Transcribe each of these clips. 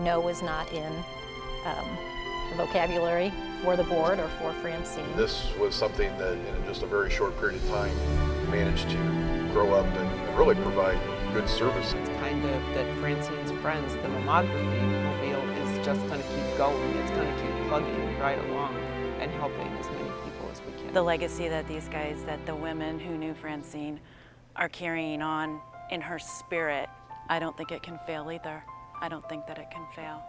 no is not in the vocabulary for the board or for Francine. This was something that in just a very short period of time managed to grow up and really provide good service. It's kind of that Francine's Friends, the mammography mobile, is just going to keep going. It's going to keep plugging right along and helping as many people as we can. The legacy that these guys, that the women who knew Francine are carrying on in her spirit, I don't think it can fail either. I don't think that it can fail.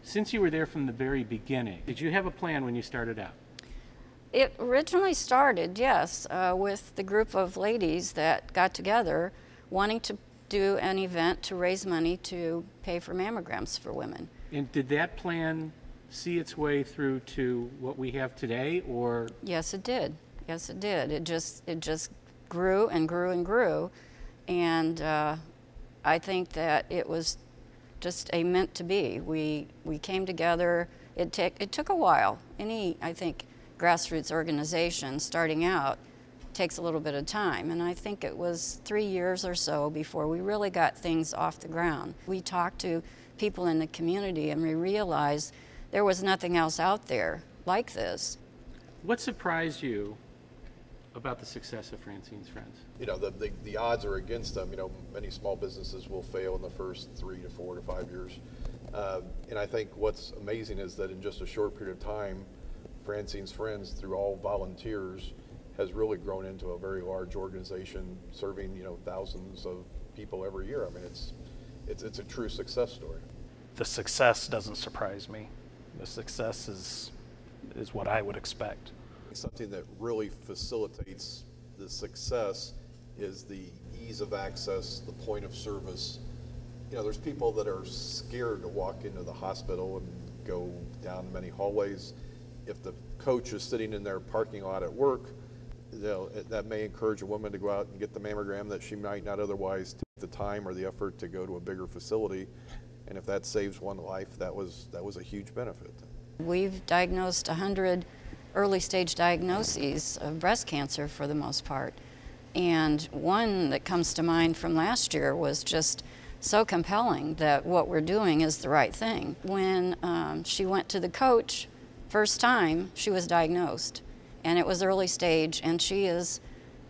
Since you were there from the very beginning, did you have a plan when you started out? It originally started, yes, with the group of ladies that got together wanting to do an event to raise money to pay for mammograms for women. And did that plan see its way through to what we have today, or? Yes, it did. Yes, it did. It just grew and grew and grew, and I think that it was just a meant to be. We came together. It took a while. Any, I think, grassroots organization starting out takes a little bit of time, and I think it was 3 years or so before we really got things off the ground. We talked to people in the community and we realized there was nothing else out there like this. What surprised you about the success of Francine's Friends? You know, the odds are against them. You know, many small businesses will fail in the first 3 to 4 to 5 years. And I think what's amazing is that in just a short period of time, Francine's Friends, through all volunteers, has really grown into a very large organization serving, you know, thousands of people every year. I mean, it's a true success story. The success doesn't surprise me. The success is what I would expect. Something that really facilitates the success is the ease of access, the point of service. You know, there's people that are scared to walk into the hospital and go down many hallways. If the coach is sitting in their parking lot at work, you know, that may encourage a woman to go out and get the mammogram that she might not otherwise take the time or the effort to go to a bigger facility. And if that saves one life, that was a huge benefit. We've diagnosed 100 early stage diagnoses of breast cancer for the most part. And one that comes to mind from last year was just so compelling that what we're doing is the right thing. When she went to the coach, first time she was diagnosed, and it was early stage, and she is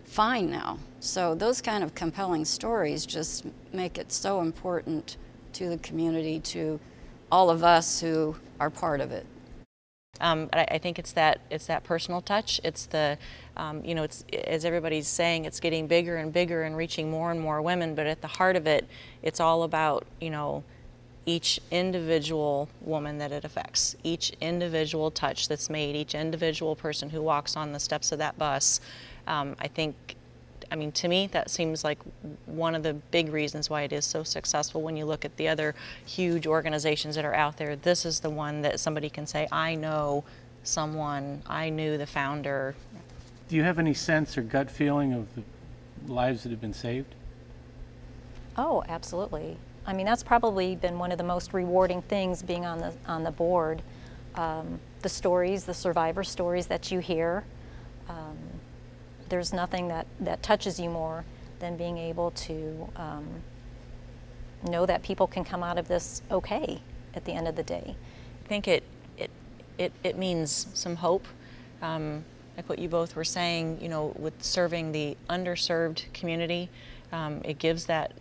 fine now. So those kind of compelling stories just make it so important to the community, to all of us who are part of it. I think it's that personal touch. It's the, you know, it's, as everybody's saying, it's getting bigger and bigger and reaching more and more women. But at the heart of it, it's all about, you know, each individual woman that it affects, each individual touch that's made, each individual person who walks on the steps of that bus. I mean, to me, that seems like one of the big reasons why it is so successful. When you look at the other huge organizations that are out there, this is the one that somebody can say, I know someone, I knew the founder. Do you have any sense or gut feeling of the lives that have been saved? Oh, absolutely. I mean, that's probably been one of the most rewarding things being on the board. The stories, the survivor stories that you hear. There's nothing that touches you more than being able to know that people can come out of this okay at the end of the day. I think it means some hope. Like what you both were saying, you know, with serving the underserved community, it gives that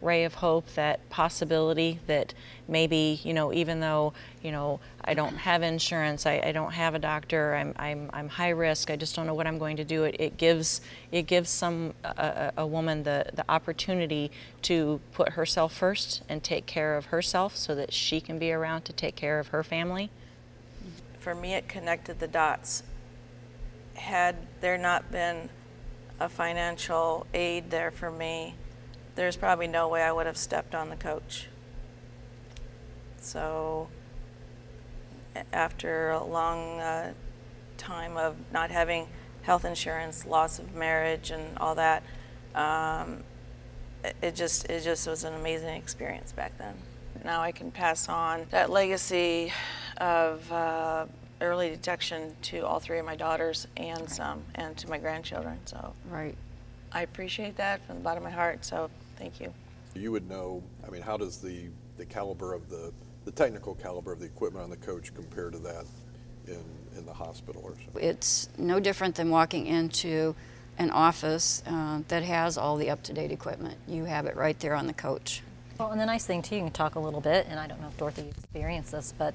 ray of hope, that possibility that maybe, you know, even though, you know, I don't have insurance, I don't have a doctor, I'm high risk, I just don't know what I'm going to do. It gives a woman the opportunity to put herself first and take care of herself so that she can be around to take care of her family. For me, it connected the dots. Had there not been a financial aid there for me, there's probably no way I would have stepped on the coach. So after a long time of not having health insurance, loss of marriage and all that, it just was an amazing experience back then. Now I can pass on that legacy of early detection to all 3 of my daughters and some, and to my grandchildren. So Right. I appreciate that from the bottom of my heart. So thank you. You would know, I mean, how does the caliber of the technical caliber of the equipment on the coach compare to that in the hospital or something? It's no different than walking into an office that has all the up-to-date equipment. You have it right there on the coach. Well, and the nice thing too, you can talk a little bit, and I don't know if Dorothy experienced this, but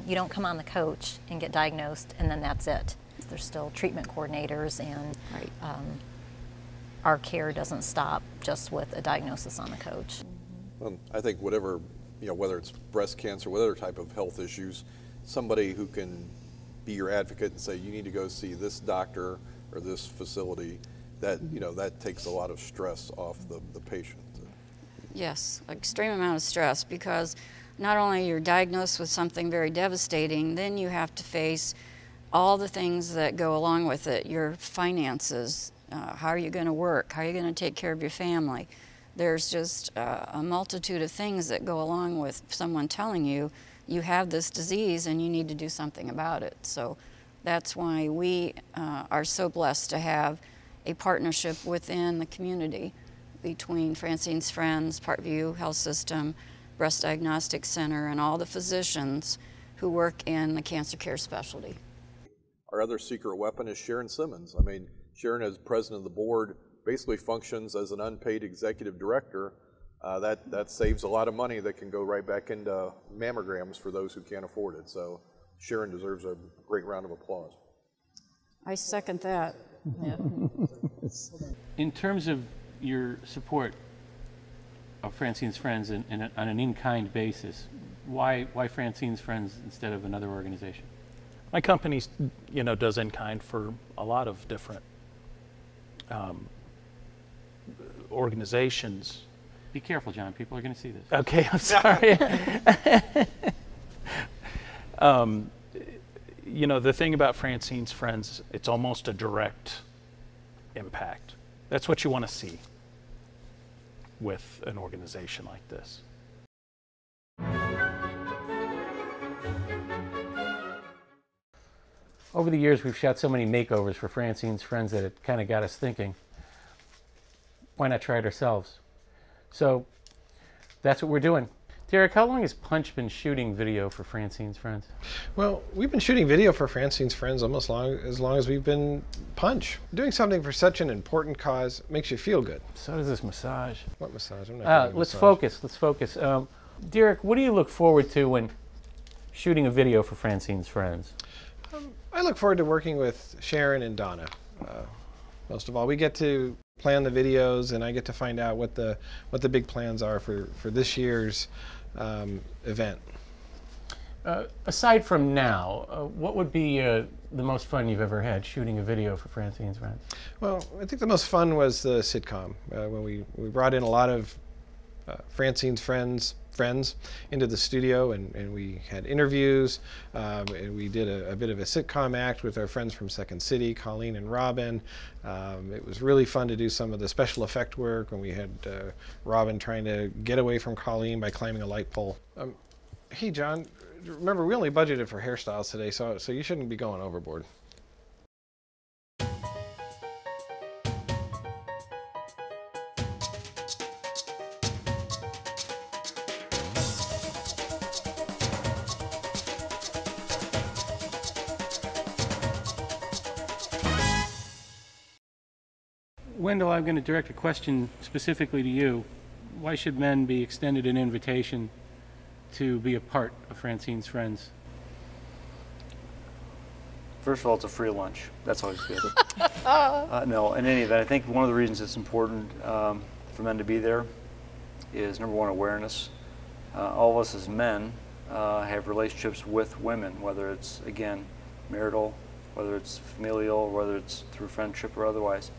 you don't come on the coach and get diagnosed and then that's it. There's still treatment coordinators, and Right. Our care doesn't stop just with a diagnosis on the coach. I think whatever, whether it's breast cancer, whatever type of health issues, somebody who can be your advocate and say, you need to go see this doctor or this facility, that, that takes a lot of stress off the patient. Yes, extreme amount of stress, because not only you're diagnosed with something very devastating, then you have to face all the things that go along with it, your finances, how are you going to work, how are you going to take care of your family. There's just a multitude of things that go along with someone telling you you have this disease and you need to do something about it. So that's why we are so blessed to have a partnership within the community between Francine's Friends, Parkview Health System, Breast Diagnostic Center, and all the physicians who work in the cancer care specialty. Our other secret weapon is Sharon Simmons. I mean, Sharon, as president of the board, basically functions as an unpaid executive director. That saves a lot of money that can go right back into mammograms for those who can't afford it. So Sharon deserves a great round of applause. I second that. Yeah. In terms of your support of Francine's Friends on an in-kind basis, why Francine's Friends instead of another organization? My company, does in-kind for a lot of different organizations. Be careful, John. People are going to see this. Okay, I'm sorry. The thing about Francine's Friends, it's almost a direct impact. That's what you want to see with an organization like this. Over the years, we've shot so many makeovers for Francine's Friends that it kind of got us thinking, why not try it ourselves? So that's what we're doing. Derek, how long has Punch been shooting video for Francine's Friends? Well, we've been shooting video for Francine's Friends almost as long as we've been Punch. Doing something for such an important cause makes you feel good. So does this massage. What massage? I'm not Let's focus. Derek, what do you look forward to when shooting a video for Francine's Friends? I look forward to working with Sharon and Donna. Most of all, we get to plan the videos, and I get to find out what the big plans are for this year's event. Aside from now, what would be the most fun you've ever had shooting a video for Francine's Friends? Well, I think the most fun was the sitcom, when we brought in a lot of Francine's friends into the studio, and we had interviews, and we did a bit of a sitcom act with our friends from Second City, Colleen and Robin. It was really fun to do some of the special effect work when we had Robin trying to get away from Colleen by climbing a light pole. Hey John, remember we only budgeted for hairstyles today, so you shouldn't be going overboard. Wendell, I'm going to direct a question specifically to you. Why should men be extended an invitation to be a part of Francine's Friends? First of all, it's a free lunch. That's always good. No, in any event, I think one of the reasons it's important for men to be there is, number one, awareness. All of us as men have relationships with women, whether it's, again, marital, whether it's familial, whether it's through friendship or otherwise.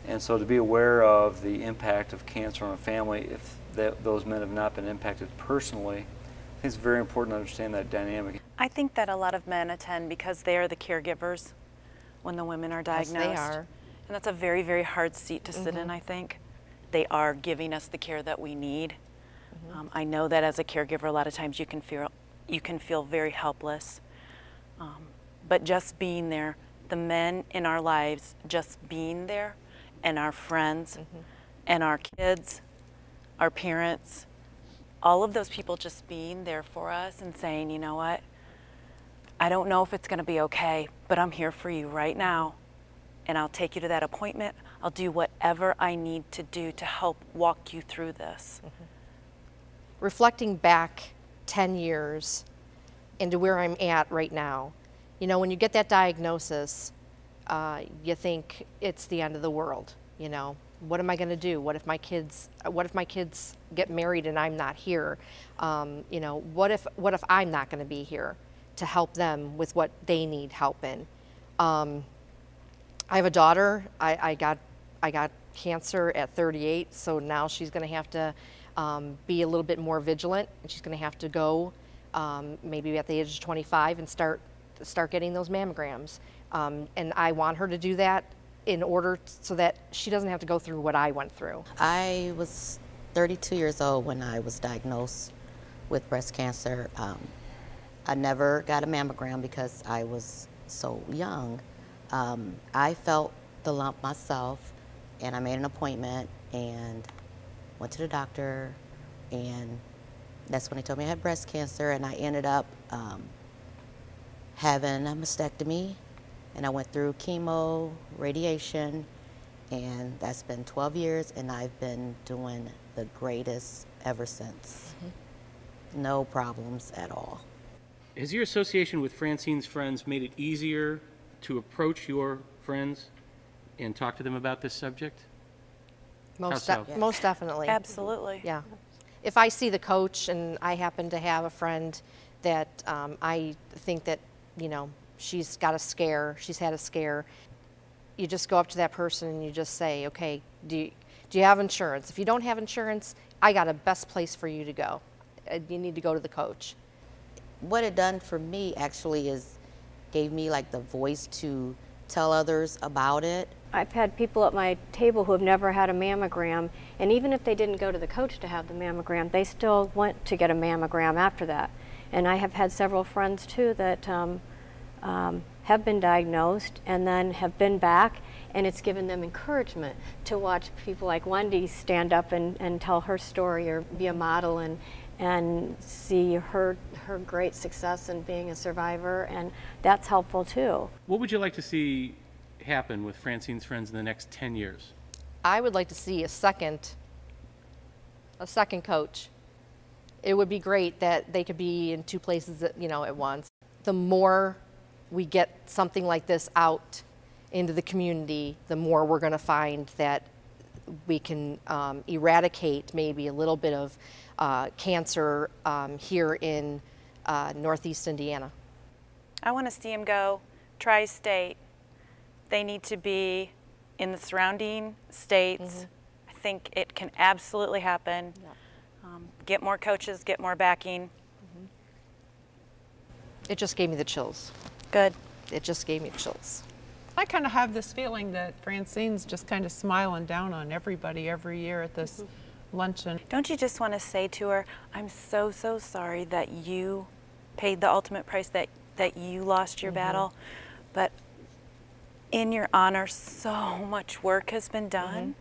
And so to be aware of the impact of cancer on a family, if those men have not been impacted personally, I think it's very important to understand that dynamic. I think that a lot of men attend because they are the caregivers when the women are diagnosed. Yes, they are. And that's a very, very hard seat to sit in, I think. They are giving us the care that we need. I know that as a caregiver, a lot of times you can feel very helpless. But just being there, the men in our lives just being there, and our friends, and our kids, our parents, all of those people just being there for us and saying, you know what, I don't know if it's going to be okay, but I'm here for you right now, and I'll take you to that appointment. I'll do whatever I need to do to help walk you through this. Reflecting back 10 years into where I'm at right now, you know, when you get that diagnosis, you think it's the end of the world, you know. What am I going to do? What if my kids get married and I'm not here? You know, what if I'm not going to be here to help them with what they need help in? I have a daughter. I got cancer at 38, so now she's going to have to be a little bit more vigilant, and she's going to have to go maybe at the age of 25 and start getting those mammograms. And I want her to do that in order so that she doesn't have to go through what I went through. I was 32 years old when I was diagnosed with breast cancer. I never got a mammogram because I was so young. I felt the lump myself, and I made an appointment and went to the doctor, and that's when they told me I had breast cancer, and I ended up having a mastectomy, and I went through chemo, radiation, and that's been 12 years, and I've been doing the greatest ever since. No problems at all. Has your association with Francine's friends made it easier to approach your friends and talk to them about this subject? Most Yes. definitely. Absolutely. Yeah. If I see the coach and I happen to have a friend that I think that, you know, she's got a scare, she's had a scare, you just go up to that person and you just say, okay, do you have insurance? If you don't have insurance, I got a best place for you to go. You need to go to the coach. What it done for me actually is gave me like the voice to tell others about it. I've had people at my table who have never had a mammogram, and even if they didn't go to the coach to have the mammogram, they still went to get a mammogram after that. And I have had several friends too that have been diagnosed and then have been back, and it's given them encouragement to watch people like Wendy stand up and tell her story or be a model and see her great success in being a survivor, and that's helpful too. What would you like to see happen with Francine's friends in the next 10 years? I would like to see a second coach. It would be great that they could be in two places at, you know, at once. The more we get something like this out into the community, the more we're going to find that we can eradicate maybe a little bit of cancer here in Northeast Indiana. I want to see them go tri-state. They need to be in the surrounding states. I think it can absolutely happen. Yeah. Get more coaches, get more backing. It just gave me the chills. Good. It just gave me chills. I kind of have this feeling that Francine's just kind of smiling down on everybody every year at this luncheon. Don't you just want to say to her, I'm so, so sorry that you paid the ultimate price, that you lost your battle, but in your honor, so much work has been done.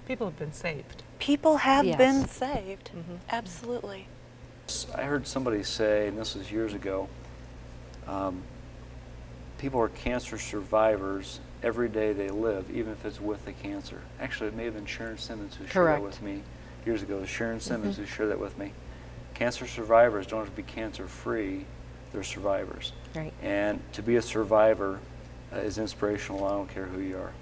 People have been saved. People have Yes. been saved. Absolutely. I heard somebody say, and this was years ago, people are cancer survivors every day they live, even if it's with the cancer. Actually, it may have been Sharon Simmons who shared that with me years ago. Sharon Simmons who shared that with me. Cancer survivors don't have to be cancer-free, they're survivors. Right. And to be a survivor is inspirational, I don't care who you are.